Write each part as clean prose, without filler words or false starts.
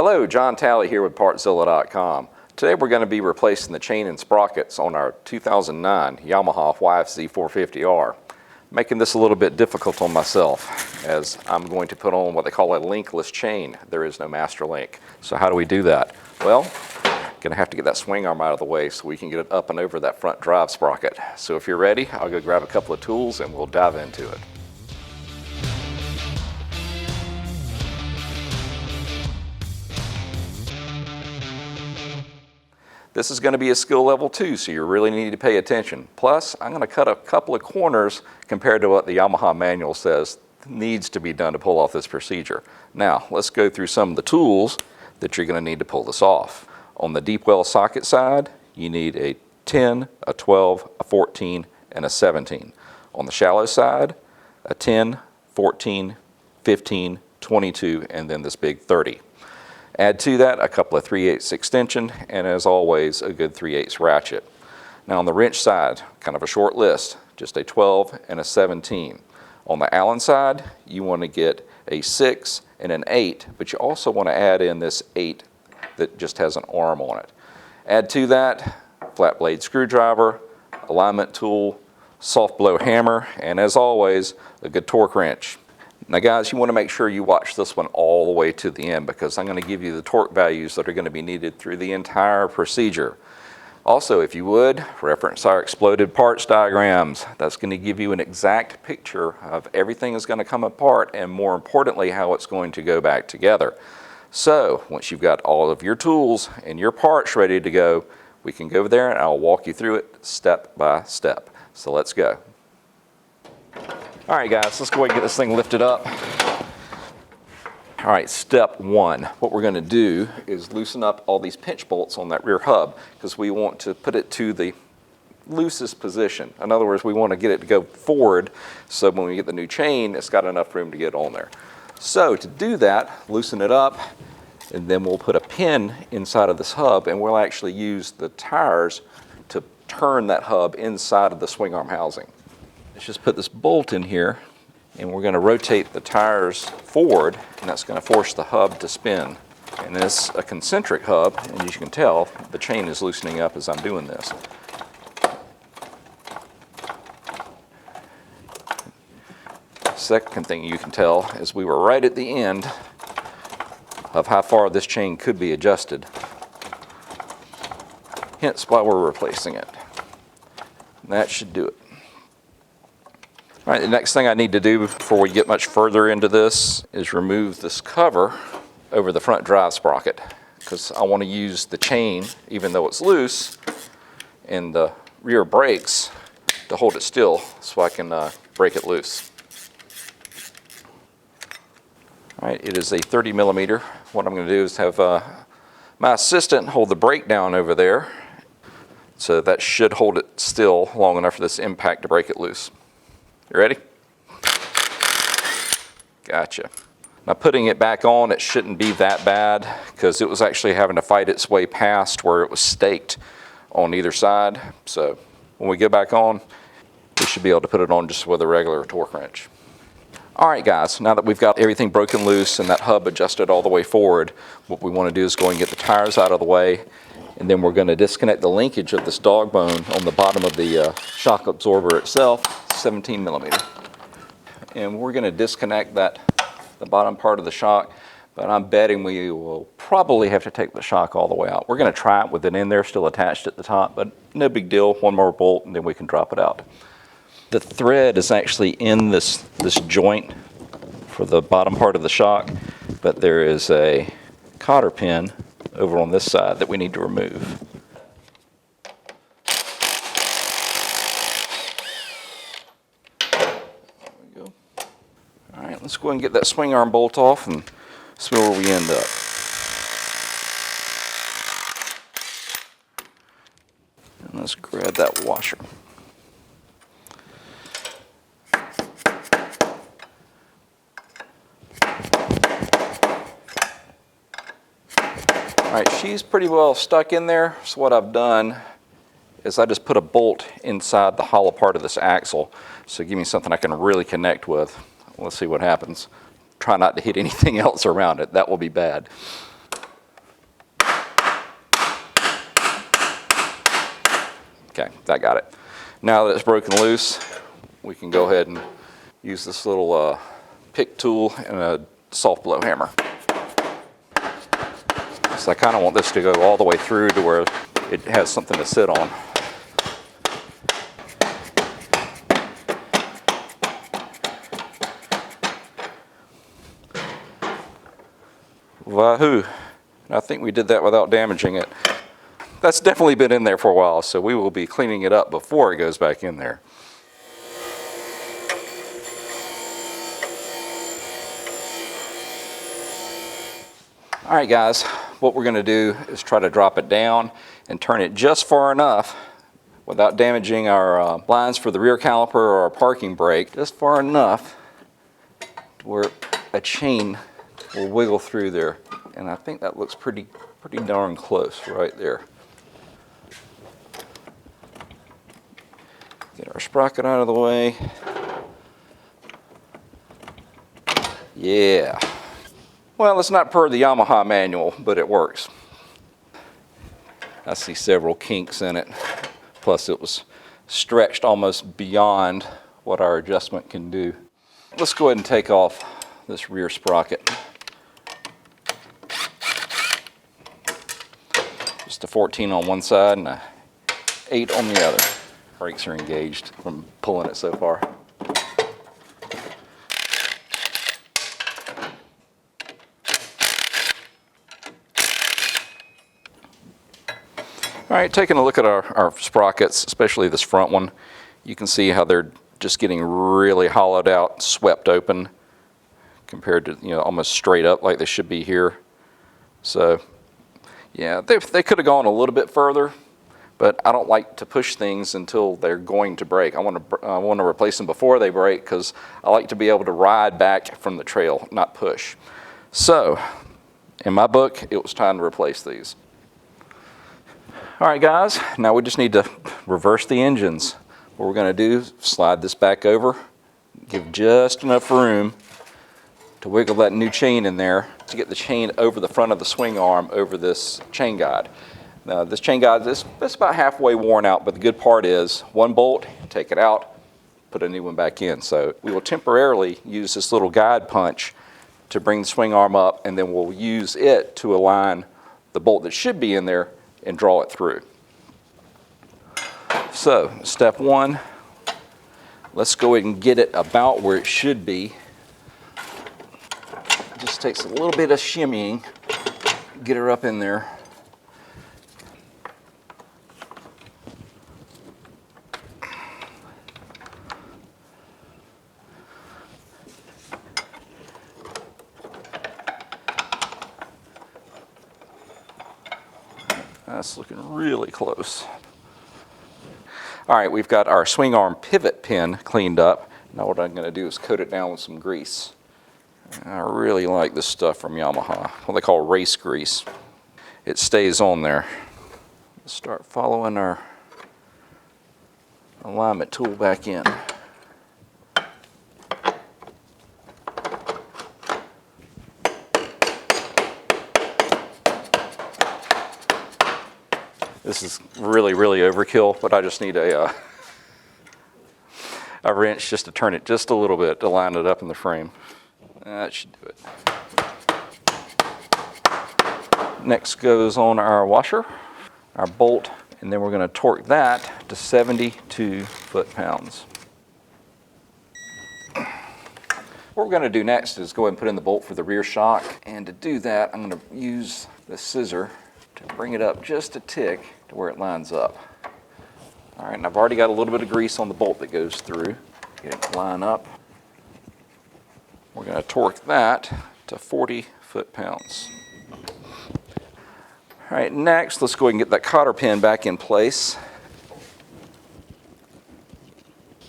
Hello, John Talley here with Partzilla.com. Today we're going to be replacing the chain and sprockets on our 2009 Yamaha YFZ450R. Making this a little bit difficult on myself as I'm going to put on what they call a linkless chain. There is no master link. So how do we do that? Well, going to have to get that swing arm out of the way so we can get it up and over that front drive sprocket. So if you're ready, I'll go grab a couple of tools and we'll dive into it. This is going to be a skill level 2, so you really need to pay attention. Plus, I'm going to cut a couple of corners compared to what the Yamaha manual says needs to be done to pull off this procedure. Now, let's go through some of the tools that you're going to need to pull this off. On the deep well socket side, you need a 10, a 12, a 14, and a 17. On the shallow side, a 10, 14, 15, 22, and then this big 30. Add to that a couple of 3/8 extension, and as always, a good 3/8 ratchet. Now on the wrench side, kind of a short list, just a 12 and a 17. On the Allen side, you want to get a 6 and an 8, but you also want to add in this 8 that just has an arm on it. Add to that, flat blade screwdriver, alignment tool, soft blow hammer, and as always, a good torque wrench. Now guys, you want to make sure you watch this one all the way to the end because I'm going to give you the torque values that are going to be needed through the entire procedure. Also, if you would, reference our exploded parts diagrams. That's going to give you an exact picture of everything that's going to come apart and more importantly, how it's going to go back together. So, once you've got all of your tools and your parts ready to go, we can go over there and I'll walk you through it step by step. So let's go. All right guys, let's go ahead and get this thing lifted up. All right, step one. What we're going to do is loosen up all these pinch bolts on that rear hub because we want to put it to the loosest position. In other words, we want to get it to go forward so when we get the new chain, it's got enough room to get on there. So to do that, loosen it up, and then we'll put a pin inside of this hub and we'll actually use the tires to turn that hub inside of the swing arm housing. Let's just put this bolt in here and we're going to rotate the tires forward and that's going to force the hub to spin. And it's a concentric hub and as you can tell the chain is loosening up as I'm doing this. Second thing you can tell is we were right at the end of how far this chain could be adjusted. Hence why we're replacing it. And that should do it. All right, the next thing I need to do before we get much further into this is remove this cover over the front drive sprocket because I want to use the chain, even though it's loose, and the rear brakes to hold it still so I can break it loose. All right, it is a 30 millimeter. What I'm going to do is have my assistant hold the brake down over there. So that should hold it still long enough for this impact to break it loose. You ready? Gotcha. Now putting it back on, it shouldn't be that bad because it was actually having to fight its way past where it was staked on either side. So when we go back on, we should be able to put it on just with a regular torque wrench. All right guys, now that we've got everything broken loose and that hub adjusted all the way forward, what we want to do is go and get the tires out of the way, and then we're going to disconnect the linkage of this dog bone on the bottom of the shock absorber itself, 17 millimeter. And we're going to disconnect the bottom part of the shock, but I'm betting we will probably have to take the shock all the way out. We're going to try it with it in there still attached at the top, but no big deal. One more bolt and then we can drop it out. The thread is actually in this joint for the bottom part of the shock, but there is a cotter pin over on this side that we need to remove. There we go. All right, let's go ahead and get that swing arm bolt off and see where we end up. And let's grab that washer. All right, she's pretty well stuck in there, so what I've done is I just put a bolt inside the hollow part of this axle, so give me something I can really connect with. Let's see what happens. Try not to hit anything else around it, that will be bad. Okay, that got it. Now that it's broken loose, we can go ahead and use this little pick tool and a soft blow hammer. So I kind of want this to go all the way through to where it has something to sit on. Wahoo! I think we did that without damaging it. That's definitely been in there for a while, so we will be cleaning it up before it goes back in there. All right, guys, what we're going to do is try to drop it down and turn it just far enough without damaging our lines for the rear caliper or our parking brake, just far enough to where a chain will wiggle through there. And I think that looks pretty darn close right there. Get our sprocket out of the way. Yeah. Well, it's not per the Yamaha manual, but it works. I see several kinks in it. Plus it was stretched almost beyond what our adjustment can do. Let's go ahead and take off this rear sprocket. Just a 14 on one side and a 8 on the other. Brakes are engaged from pulling it so far. All right, taking a look at our sprockets, especially this front one, you can see how they're just getting really hollowed out, swept open, compared to, almost straight up like they should be here. So, yeah, they could have gone a little bit further, but I don't like to push things until they're going to break. I want to replace them before they break because I like to be able to ride back from the trail, not push. So, in my book, it was time to replace these. All right, guys, now we just need to reverse the engines. What we're going to do is slide this back over, give just enough room to wiggle that new chain in there to get the chain over the front of the swing arm over this chain guide. Now, this chain guide, it's about halfway worn out, but the good part is one bolt, take it out, put a new one back in. So we will temporarily use this little guide punch to bring the swing arm up, and then we'll use it to align the bolt that should be in there and draw it through. So, step one, let's go ahead and get it about where it should be. It just takes a little bit of shimmying, get her up in there. That's looking really close. All right, we've got our swing arm pivot pin cleaned up. Now what I'm going to do is coat it down with some grease. I really like this stuff from Yamaha, what they call race grease. It stays on there. Let's start following our alignment tool back in. This is really overkill, but I just need a wrench just to turn it just a little bit to line it up in the frame. That should do it. Next goes on our washer, our bolt, and then we're going to torque that to 72 foot-pounds. What we're going to do next is go ahead and put in the bolt for the rear shock, and to do that I'm going to use the scissor to bring it up just a tick to where it lines up. All right, and I've already got a little bit of grease on the bolt that goes through. Get it to line up. We're going to torque that to 40 foot-pounds. All right, next let's go ahead and get that cotter pin back in place.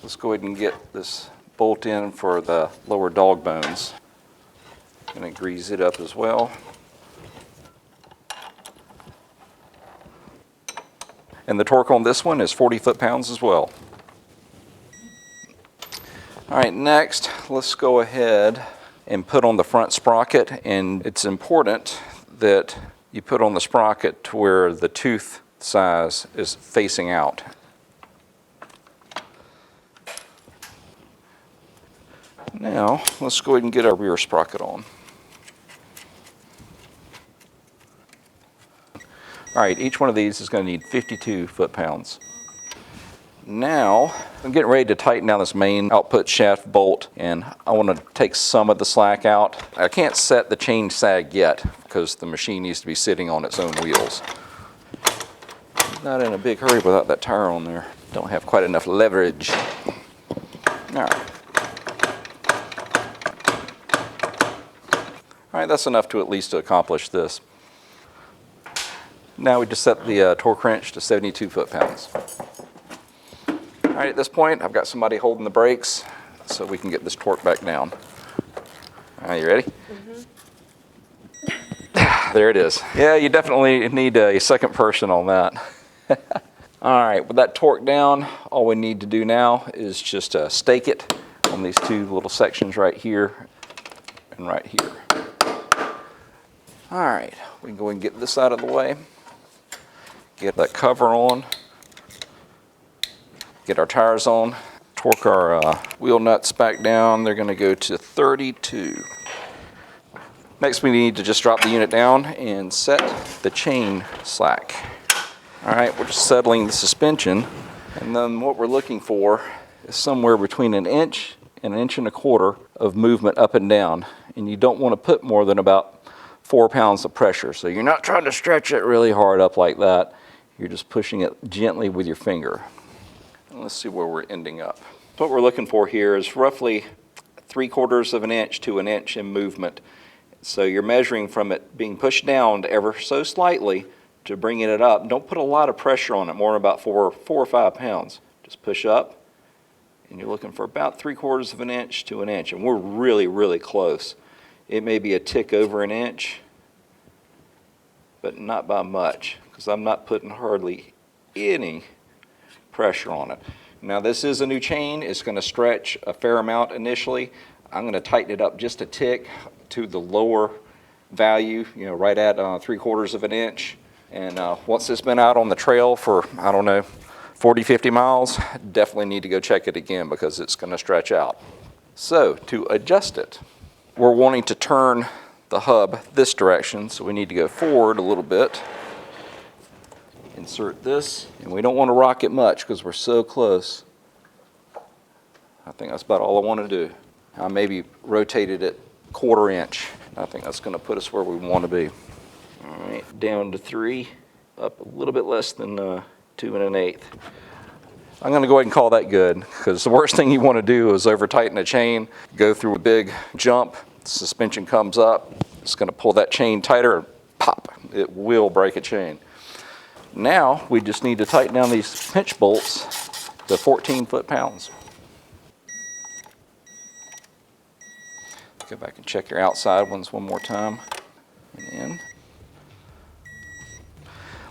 Let's go ahead and get this bolt in for the lower dog bones. Going to grease it up as well. And the torque on this one is 40 foot-pounds as well. All right, next, let's go ahead and put on the front sprocket. And it's important that you put on the sprocket to where the tooth size is facing out. Now, let's go ahead and get our rear sprocket on. All right, each one of these is going to need 52 foot-pounds. Now, I'm getting ready to tighten down this main output shaft bolt, and I want to take some of the slack out. I can't set the chain sag yet because the machine needs to be sitting on its own wheels. Not in a big hurry without that tire on there. Don't have quite enough leverage. All right. All right, that's enough to at least accomplish this. Now we just set the torque wrench to 72 foot-pounds. All right, at this point, I've got somebody holding the brakes so we can get this torque back down. All right, you ready? Mm-hmm. There it is. Yeah, you definitely need a second person on that. All right, with that torque down, all we need to do now is just stake it on these two little sections right here and right here. All right, we can go and get this out of the way. Get that cover on. Get our tires on. Torque our wheel nuts back down. They're going to go to 32. Next, we need to just drop the unit down and set the chain slack. All right, we're just settling the suspension. And then what we're looking for is somewhere between an inch and 1.25 inches of movement up and down. And you don't want to put more than about 4 pounds of pressure. So you're not trying to stretch it really hard up like that. You're just pushing it gently with your finger. And let's see where we're ending up. What we're looking for here is roughly 3/4 inch to an inch in movement. So you're measuring from it being pushed down ever so slightly to bringing it up. Don't put a lot of pressure on it, more than about 4 or 5 pounds. Just push up, and you're looking for about 3/4 inch to an inch. And we're really, really close. It may be a tick over an inch, but not by much, because I'm not putting hardly any pressure on it. Now this is a new chain. It's going to stretch a fair amount initially. I'm going to tighten it up just a tick to the lower value, right at 3/4 inch. And once it's been out on the trail for, I don't know, 40, 50 miles, definitely need to go check it again because it's going to stretch out. So to adjust it, we're wanting to turn the hub this direction, so we need to go forward a little bit. Insert this, and we don't want to rock it much because we're so close. I think that's about all I want to do. I maybe rotated it 1/4 inch. I think that's going to put us where we want to be. All right, down to 3, up a little bit less than 2 1/8. I'm going to go ahead and call that good, because the worst thing you want to do is over tighten a chain, go through a big jump, the suspension comes up, it's going to pull that chain tighter, and pop, it will break a chain. Now we just need to tighten down these pinch bolts to 14 foot-pounds. Go back and check your outside ones one more time. And in.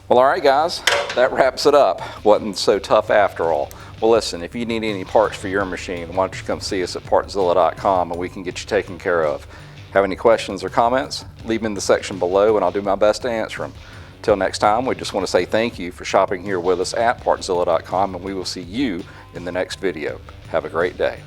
Well, all right, guys, that wraps it up. Wasn't so tough after all. Well, listen, if you need any parts for your machine, why don't you come see us at Partzilla.com and we can get you taken care of. Have any questions or comments? Leave them in the section below and I'll do my best to answer them. Till next time, we just want to say thank you for shopping here with us at Partzilla.com, and we will see you in the next video. Have a great day.